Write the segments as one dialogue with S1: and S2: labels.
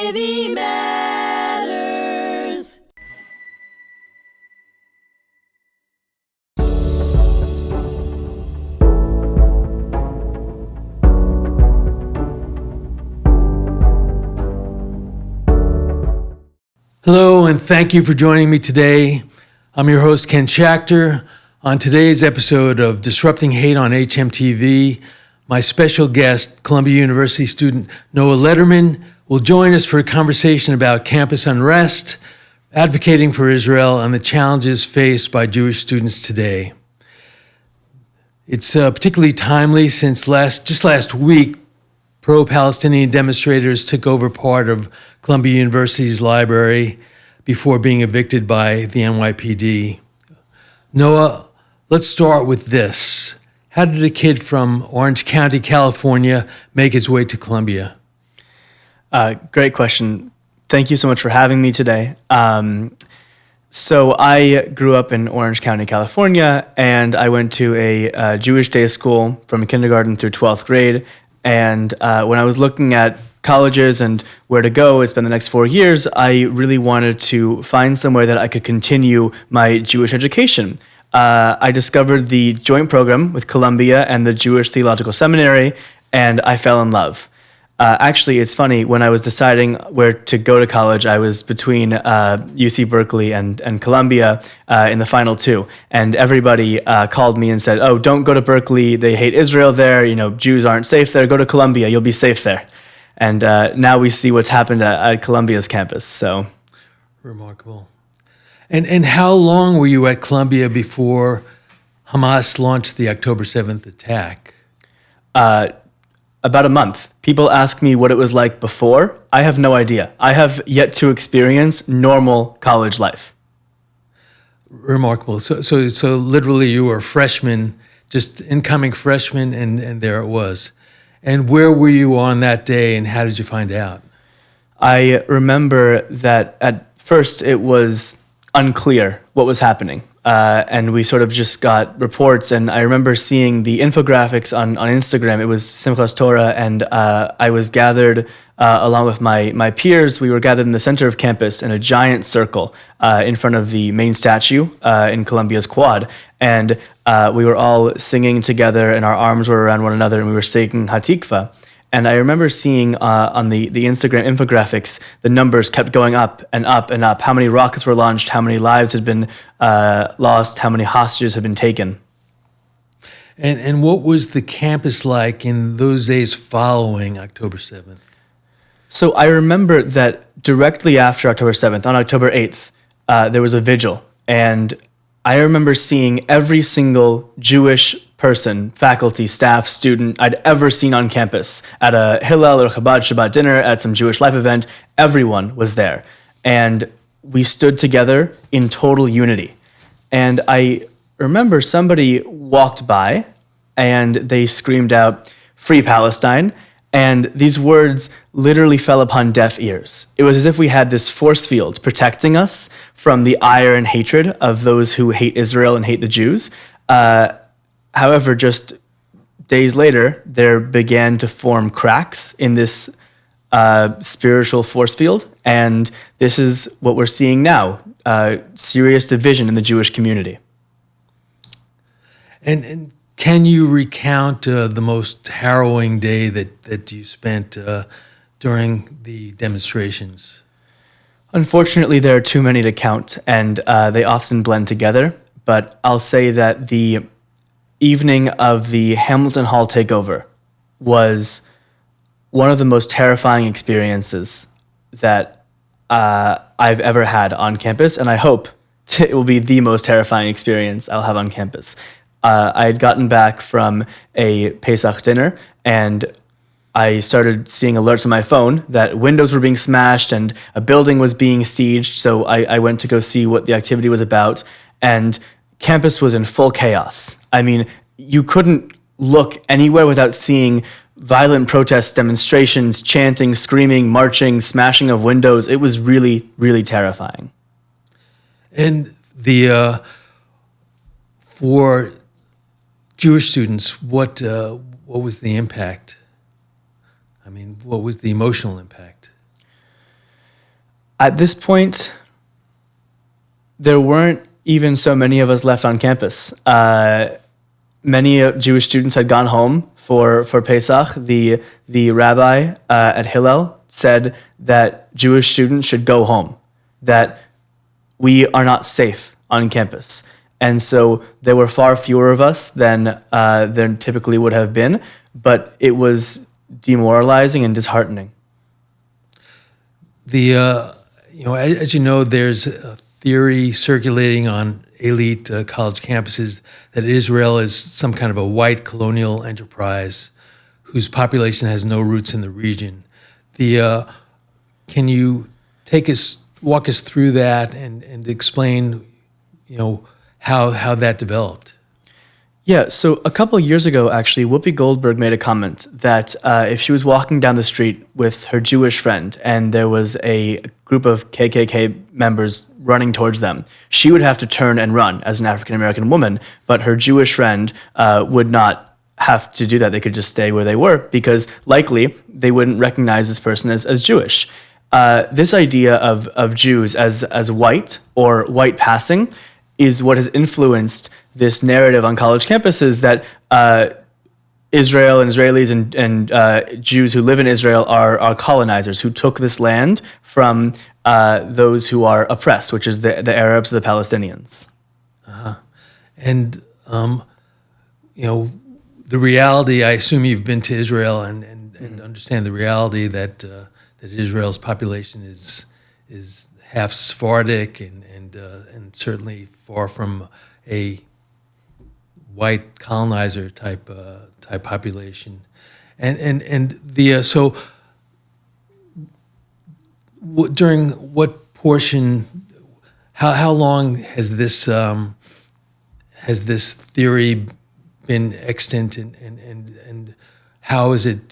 S1: City Matters.
S2: Hello, and thank you for joining me today. I'm your host, Ken Schachter. On today's episode of Disrupting Hate on HMTV, my special guest, Columbia University student Noah Lederman, will join us for a conversation about campus unrest, advocating for Israel, and the challenges faced by Jewish students today. It's particularly timely since last week, pro-Palestinian demonstrators took over part of Columbia University's library before being evicted by the NYPD. Noah, let's start with this. How did a kid from Orange County, California, make his way to Columbia?
S3: Great question. Thank you so much for having me today. So I grew up in Orange County, California, and I went to a Jewish day school from kindergarten through 12th grade. And when I was looking at colleges and where to go spend the next 4 years, I really wanted to find somewhere that I could continue my Jewish education. I discovered the joint program with Columbia and the Jewish Theological Seminary, and I fell in love. Actually, it's funny, when I was deciding where to go to college, I was between UC Berkeley and Columbia in the final two. And everybody called me and said, oh, don't go to Berkeley. They hate Israel there. You know, Jews aren't safe there. Go to Columbia. You'll be safe there. And now we see what's happened at Columbia's campus. So
S2: remarkable. And how long were you at Columbia before Hamas launched the October 7th attack?
S3: About a month. People ask me what it was like before. I have no idea. I have yet to experience normal college life.
S2: Remarkable. So literally you were a freshman, just incoming freshman, and there it was. And where were you on that day, and how did you find out?
S3: I remember that at first it was unclear what was happening. And we sort of just got reports, and I remember seeing the infographics on Instagram. It was Simchas Torah, and I was gathered along with my peers. We were gathered in the center of campus in a giant circle in front of the main statue in Columbia's quad. And we were all singing together, and our arms were around one another, and we were singing Hatikva. And I remember seeing on the Instagram infographics, the numbers kept going up and up and up. How many rockets were launched, how many lives had been lost, how many hostages had been taken.
S2: And what was the campus like in those days following October 7th?
S3: So I remember that directly after October 7th, on October 8th, there was a vigil. And I remember seeing every single Jewish person, faculty, staff, student I'd ever seen on campus at a Hillel or Chabad Shabbat dinner, at some Jewish life event. Everyone was there. And we stood together in total unity. And I remember somebody walked by and they screamed out, "Free Palestine." And these words literally fell upon deaf ears. It was as if we had this force field protecting us from the ire and hatred of those who hate Israel and hate the Jews. However, just days later, there began to form cracks in this spiritual force field, and this is what we're seeing now, serious division in the Jewish community.
S2: And can you recount the most harrowing day that you spent during the demonstrations?
S3: Unfortunately, there are too many to count, and they often blend together, but I'll say that the evening of the Hamilton Hall takeover was one of the most terrifying experiences that I've ever had on campus, and I hope it will be the most terrifying experience I'll have on campus. I had gotten back from a Pesach dinner, and I started seeing alerts on my phone that windows were being smashed and a building was being sieged, so I went to go see what the activity was about, and campus was in full chaos. I mean, you couldn't look anywhere without seeing violent protests, demonstrations, chanting, screaming, marching, smashing of windows. It was really, really terrifying.
S2: And for Jewish students, what was the impact? I mean, what was the emotional impact?
S3: At this point, there weren't even so many of us left on campus. Many Jewish students had gone home for Pesach. The rabbi at Hillel said that Jewish students should go home, that we are not safe on campus. And so there were far fewer of us than there typically would have been, but it was demoralizing and disheartening.
S2: As you know, there's a theory circulating on elite college campuses that Israel is some kind of a white colonial enterprise whose population has no roots in the region. Can you walk us through that and explain, how that developed?
S3: Yeah, so a couple of years ago, actually, Whoopi Goldberg made a comment that if she was walking down the street with her Jewish friend and there was a group of KKK members running towards them, she would have to turn and run as an African-American woman, but her Jewish friend would not have to do that. They could just stay where they were because likely they wouldn't recognize this person as Jewish. This idea of Jews as white or white passing is what has influenced this narrative on college campuses that Israel and Israelis and Jews who live in Israel are colonizers who took this land from those who are oppressed, which is the Arabs, the Palestinians.
S2: And the reality. I assume you've been to Israel and understand the reality that Israel's population is half Sephardic and certainly far from a white colonizer type population, during what portion? How long has this theory been extant, and how is it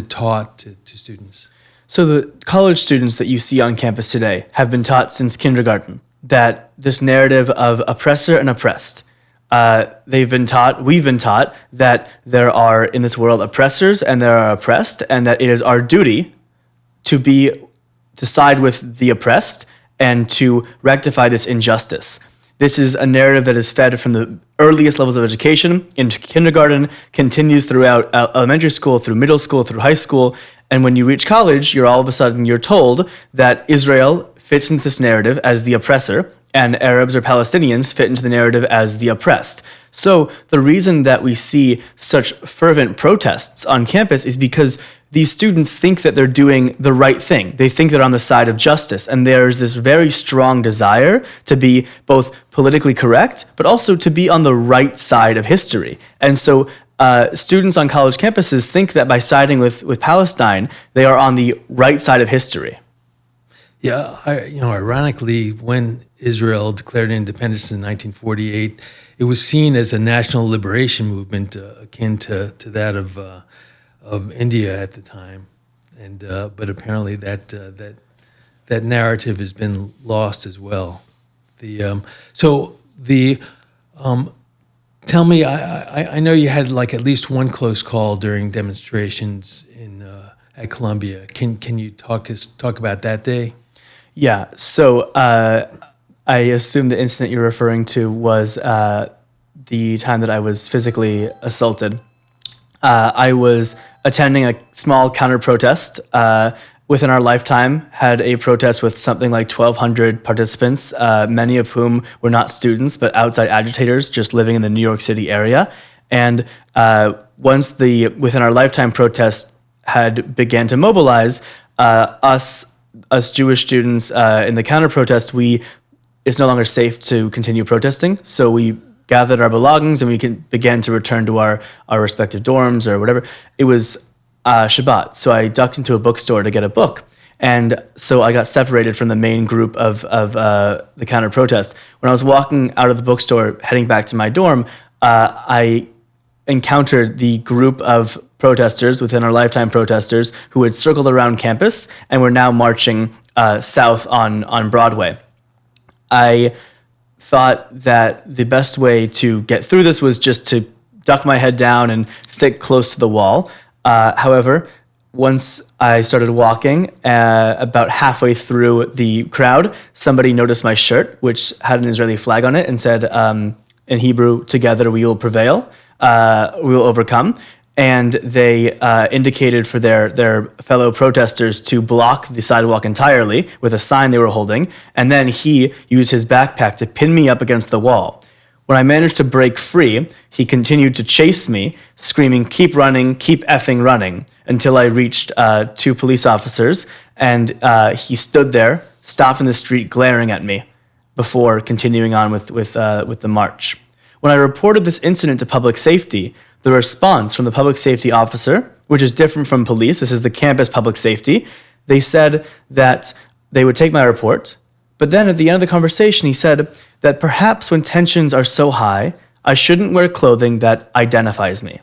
S2: taught to students?
S3: So the college students that you see on campus today have been taught since kindergarten that this narrative of oppressor and oppressed. We've been taught that there are in this world oppressors and there are oppressed, and that it is our duty to side with the oppressed and to rectify this injustice. This is a narrative that is fed from the earliest levels of education into kindergarten, continues throughout elementary school, through middle school, through high school, and when you reach college, you're told that Israel fits into this narrative as the oppressor, and Arabs or Palestinians fit into the narrative as the oppressed. So the reason that we see such fervent protests on campus is because these students think that they're doing the right thing. They think they're on the side of justice, and there's this very strong desire to be both politically correct, but also to be on the right side of history. And so students on college campuses think that by siding with Palestine, they are on the right side of history.
S2: Yeah, ironically, when Israel declared independence in 1948, it was seen as a national liberation movement akin to that of India at the time, and but apparently that narrative has been lost as well. Tell me, I know you had like at least one close call during demonstrations at Columbia. Can you talk about that day?
S3: Yeah, so I assume the incident you're referring to was the time that I was physically assaulted. I was attending a small counter-protest. Within our lifetime, had a protest with something like 1,200 participants, many of whom were not students, but outside agitators just living in the New York City area. And once the Within Our Lifetime protest had began to mobilize, us Jewish students in the counter-protest, it's no longer safe to continue protesting, so we gathered our belongings and we began to return to our respective dorms or whatever. It was Shabbat, so I ducked into a bookstore to get a book. And so I got separated from the main group of the counter-protest. When I was walking out of the bookstore, heading back to my dorm, I encountered the group of protesters, Within Our Lifetime protesters, who had circled around campus and were now marching south on Broadway. I thought that the best way to get through this was just to duck my head down and stick close to the wall. However, once I started walking, about halfway through the crowd, somebody noticed my shirt, which had an Israeli flag on it, and said, in Hebrew, "Together we will prevail, we will overcome." And they indicated for their fellow protesters to block the sidewalk entirely with a sign they were holding. And then he used his backpack to pin me up against the wall. When I managed to break free, he continued to chase me, screaming, "Keep running, keep effing running," until I reached two police officers. And he stood there, stopped in the street, glaring at me before continuing on with the march. When I reported this incident to public safety, the response from the public safety officer, which is different from police, this is the campus public safety, they said that they would take my report, but then at the end of the conversation, he said that perhaps when tensions are so high, I shouldn't wear clothing that identifies me.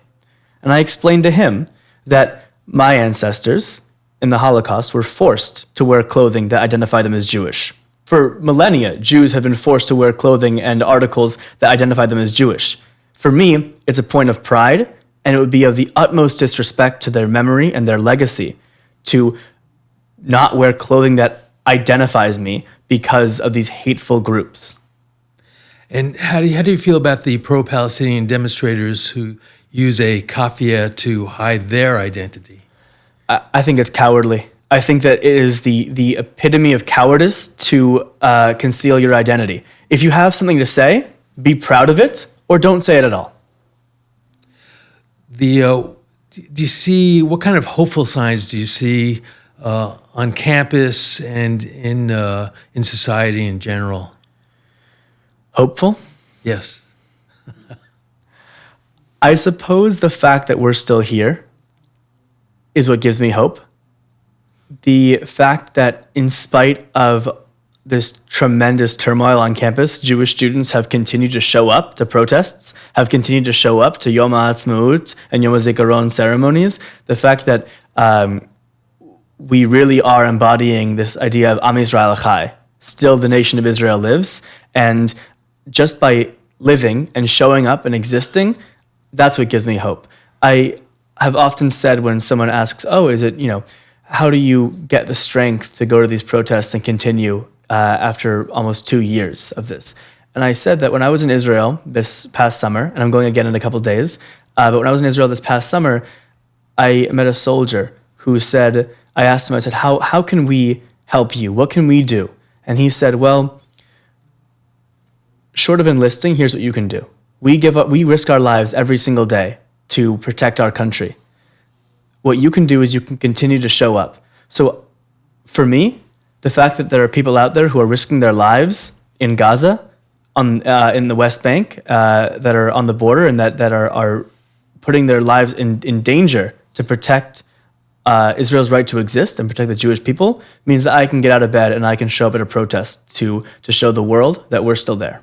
S3: And I explained to him that my ancestors in the Holocaust were forced to wear clothing that identified them as Jewish. For millennia, Jews have been forced to wear clothing and articles that identify them as Jewish. For me, it's a point of pride, and it would be of the utmost disrespect to their memory and their legacy to not wear clothing that identifies me because of these hateful groups.
S2: And how do you feel about the pro-Palestinian demonstrators who use a kafia to hide their identity?
S3: I think it's cowardly. I think that it is the epitome of cowardice to conceal your identity. If you have something to say, be proud of it, or don't say it at all.
S2: Do you see, what kind of hopeful signs do you see on campus and in society in general?
S3: Hopeful?
S2: Yes.
S3: I suppose the fact that we're still here is what gives me hope. The fact that in spite of this tremendous turmoil on campus, Jewish students have continued to show up to protests, have continued to show up to Yom HaAtzmaut and Yom HaZikaron ceremonies. The fact that we really are embodying this idea of Am Yisrael Chai, still the nation of Israel lives, and just by living and showing up and existing, that's what gives me hope. I have often said when someone asks, "Oh, is it, how do you get the strength to go to these protests and continue after almost 2 years of this?" And I said that when I was in Israel this past summer, and I'm going again in a couple of days, but when I was in Israel this past summer, I met a soldier who said, I asked him, I said, how can we help you? What can we do? And he said, well, short of enlisting, here's what you can do. We risk our lives every single day to protect our country. What you can do is you can continue to show up. So for me, the fact that there are people out there who are risking their lives in Gaza, in the West Bank, that are on the border and that are putting their lives in danger to protect Israel's right to exist and protect the Jewish people, means that I can get out of bed and I can show up at a protest to show the world that we're still there.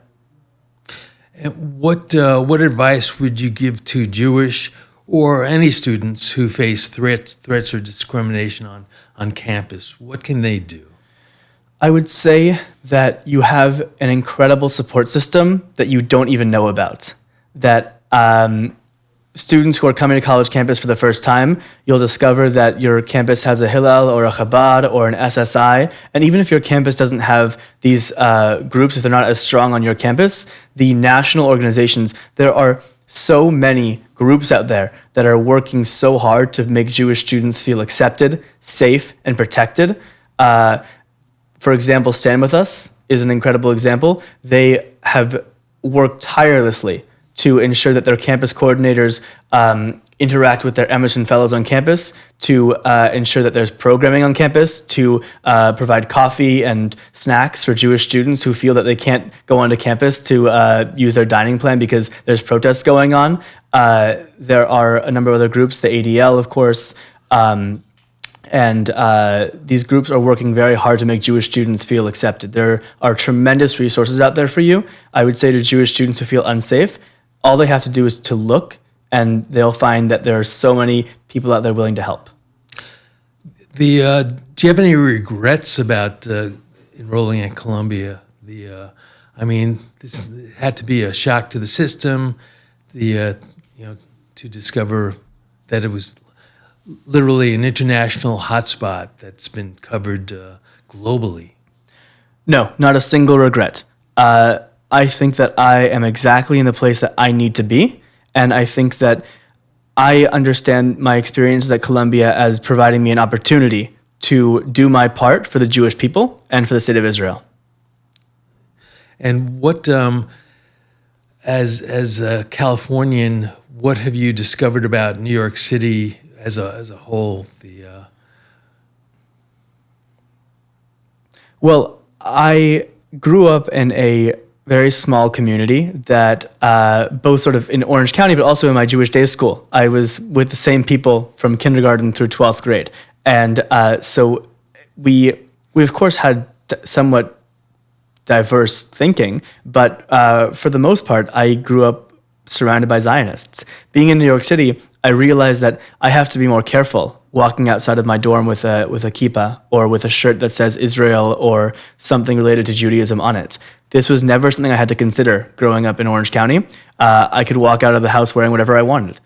S2: And what advice would you give to Jewish or any students who face threats or discrimination on campus? What can they do?
S3: I would say that you have an incredible support system that you don't even know about. That students who are coming to college campus for the first time, you'll discover that your campus has a Hillel or a Chabad or an SSI. And even if your campus doesn't have these groups, if they're not as strong on your campus, the national organizations, there are so many groups out there that are working so hard to make Jewish students feel accepted, safe, and protected. For example, Stand With Us is an incredible example. They have worked tirelessly to ensure that their campus coordinators interact with their Emerson Fellows on campus, to ensure that there's programming on campus, to provide coffee and snacks for Jewish students who feel that they can't go onto campus to use their dining plan because there's protests going on. There are a number of other groups, the ADL, of course, and these groups are working very hard to make Jewish students feel accepted. There are tremendous resources out there for you. I would say to Jewish students who feel unsafe, all they have to do is to look, and they'll find that there are so many people out there willing to help.
S2: Do you have any regrets about enrolling at Columbia? This had to be a shock to the system. To discover that it was literally an international hotspot that's been covered globally.
S3: No, not a single regret. I think that I am exactly in the place that I need to be, and I think that I understand my experiences at Columbia as providing me an opportunity to do my part for the Jewish people and for the state of Israel.
S2: And what, as a Californian, what have you discovered about New York City as a whole?
S3: Well, I grew up in a very small community that both sort of in Orange County, but also in my Jewish day school. I was with the same people from kindergarten through 12th grade. And so we of course had somewhat diverse thinking, but for the most part, I grew up surrounded by Zionists. Being in New York City, I realized that I have to be more careful walking outside of my dorm with a kippah or with a shirt that says Israel or something related to Judaism on it. This was never something I had to consider growing up in Orange County. I could walk out of the house wearing whatever I wanted.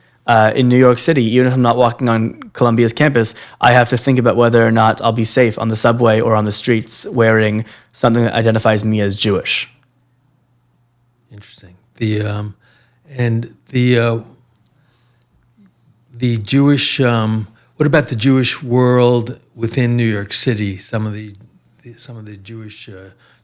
S3: In New York City, even if I'm not walking on Columbia's campus, I have to think about whether or not I'll be safe on the subway or on the streets wearing something that identifies me as Jewish.
S2: Interesting. The Jewish. What about the Jewish world within New York City? Some of the Jewish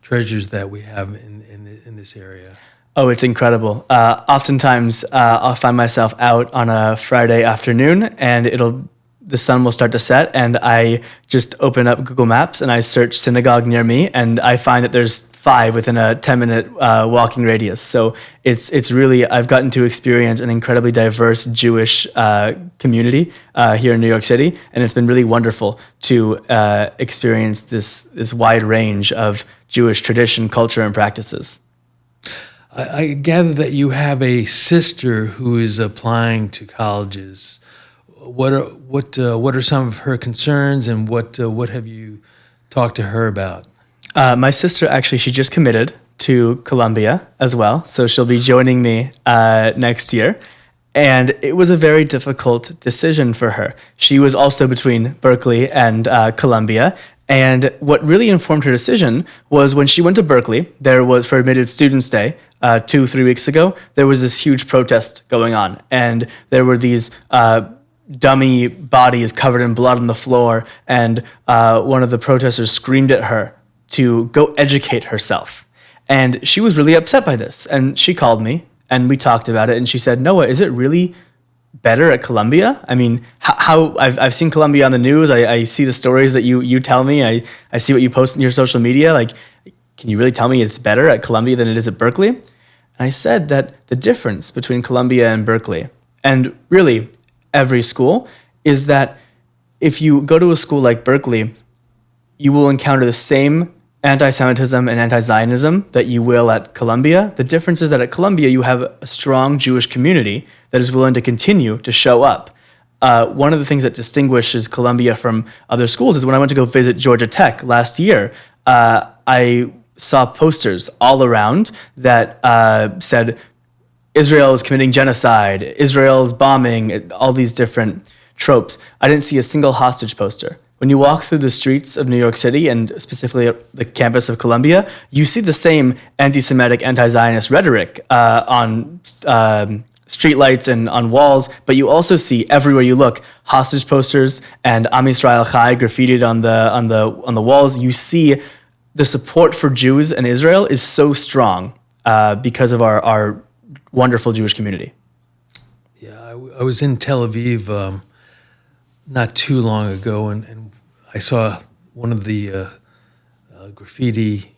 S2: treasures that we have in this area.
S3: Oh, it's incredible. Oftentimes, I'll find myself out on a Friday afternoon, and the sun will start to set, and I just open up Google Maps and I search synagogue near me, and I find that there's 5 within a 10-minute walking radius. So it's really, I've gotten to experience an incredibly diverse Jewish community here in New York City, and it's been really wonderful to experience this wide range of Jewish tradition, culture, and practices.
S2: I gather that you have a sister who is applying to colleges. What are some of her concerns, and what have you talked to her about?
S3: My sister, actually, she just committed to Columbia as well, so she'll be joining me next year. And it was a very difficult decision for her. She was also between Berkeley and Columbia. And what really informed her decision was when she went to Berkeley, there was, for Admitted Students Day, 2-3 weeks ago, there was this huge protest going on. And there were these dummy bodies covered in blood on the floor. And one of the protesters screamed at her to go educate herself. And she was really upset by this. And she called me and we talked about it. And she said, Noah, is it really better at Columbia? I mean, how I've seen Columbia on the news. I see the stories that you tell me. I see what you post in your social media. Like, can you really tell me it's better at Columbia than it is at Berkeley? And I said that the difference between Columbia and Berkeley, and really every school, is that if you go to a school like Berkeley, you will encounter the same anti-Semitism and anti-Zionism that you will at Columbia. The difference is that at Columbia, you have a strong Jewish community that is willing to continue to show up. One of the things that distinguishes Columbia from other schools is when I went to go visit Georgia Tech last year, I saw posters all around that said, Israel is committing genocide, Israel is bombing, all these different tropes. I didn't see a single hostage poster. When you walk through the streets of New York City, and specifically at the campus of Columbia, you see the same anti-Semitic, anti-Zionist rhetoric on streetlights and on walls, but you also see everywhere you look hostage posters and Am Yisrael Chai graffitied on the walls. You see the support for Jews and Israel is so strong because of our wonderful Jewish community.
S2: Yeah, I was in Tel Aviv not too long ago, and I saw one of the graffiti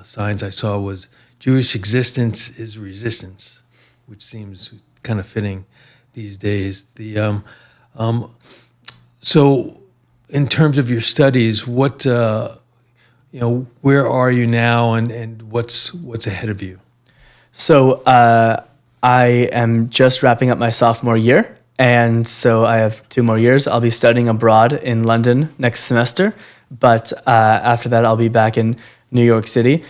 S2: signs I saw was "Jewish existence is resistance," which seems kind of fitting these days. So, in terms of your studies, what where are you now, and what's ahead of you?
S3: So I am just wrapping up my sophomore year, and so I have 2 more years. I'll be studying abroad in London next semester, but after that I'll be back in New York City.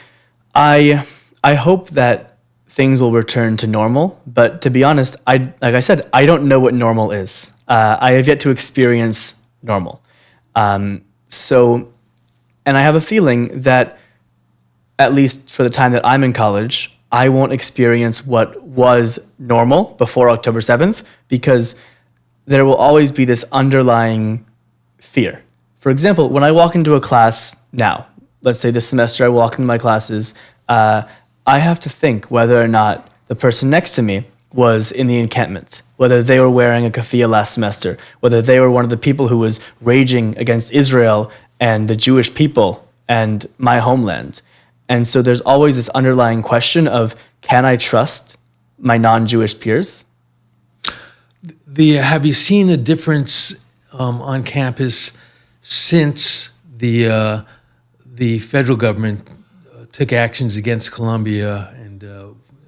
S3: I hope that things will return to normal. But to be honest, like I said, I don't know what normal is. I have yet to experience normal. And I have a feeling that, at least for the time that I'm in college, I won't experience what was normal before October 7th, because there will always be this underlying fear. For example, when I walk into a class now, let's say this semester I walk into my classes, I have to think whether or not the person next to me was in the encampment, whether they were wearing a keffiyeh last semester, whether they were one of the people who was raging against Israel and the Jewish people and my homeland. And so there's always this underlying question of, can I trust my non-Jewish peers?
S2: Have you seen a difference on campus since the federal government took actions against Colombia and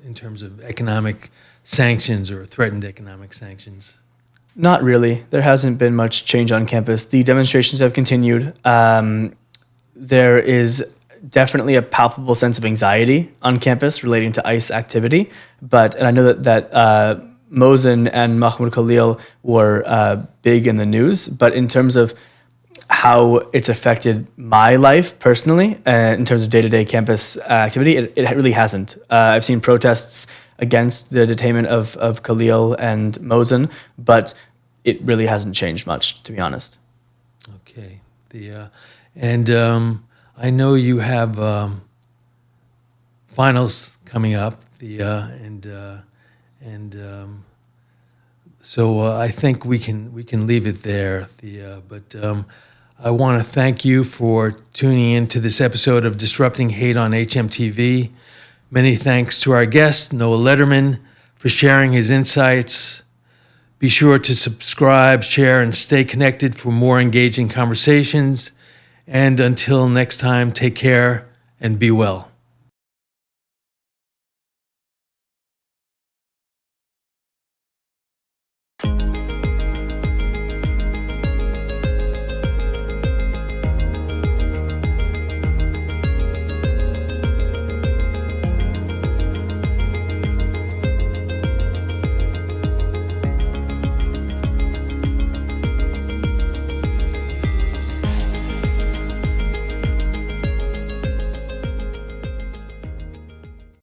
S2: in terms of economic sanctions or threatened economic sanctions?
S3: Not really. There hasn't been much change on campus. The demonstrations have continued. There is definitely a palpable sense of anxiety on campus relating to ICE activity. And I know that Mosen and Mahmoud Khalil were big in the news, but in terms of how it's affected my life personally, in terms of day-to-day campus activity, it really hasn't. I've seen protests against the detainment of Khalil and Mosen, but it really hasn't changed much, to be honest.
S2: Okay. I know you have finals coming up, so I think we can leave it there. But I want to thank you for tuning in to this episode of Disrupting Hate on HMTV. Many thanks to our guest, Noah Lederman, for sharing his insights. Be sure to subscribe, share, and stay connected for more engaging conversations. And until next time, take care and be well.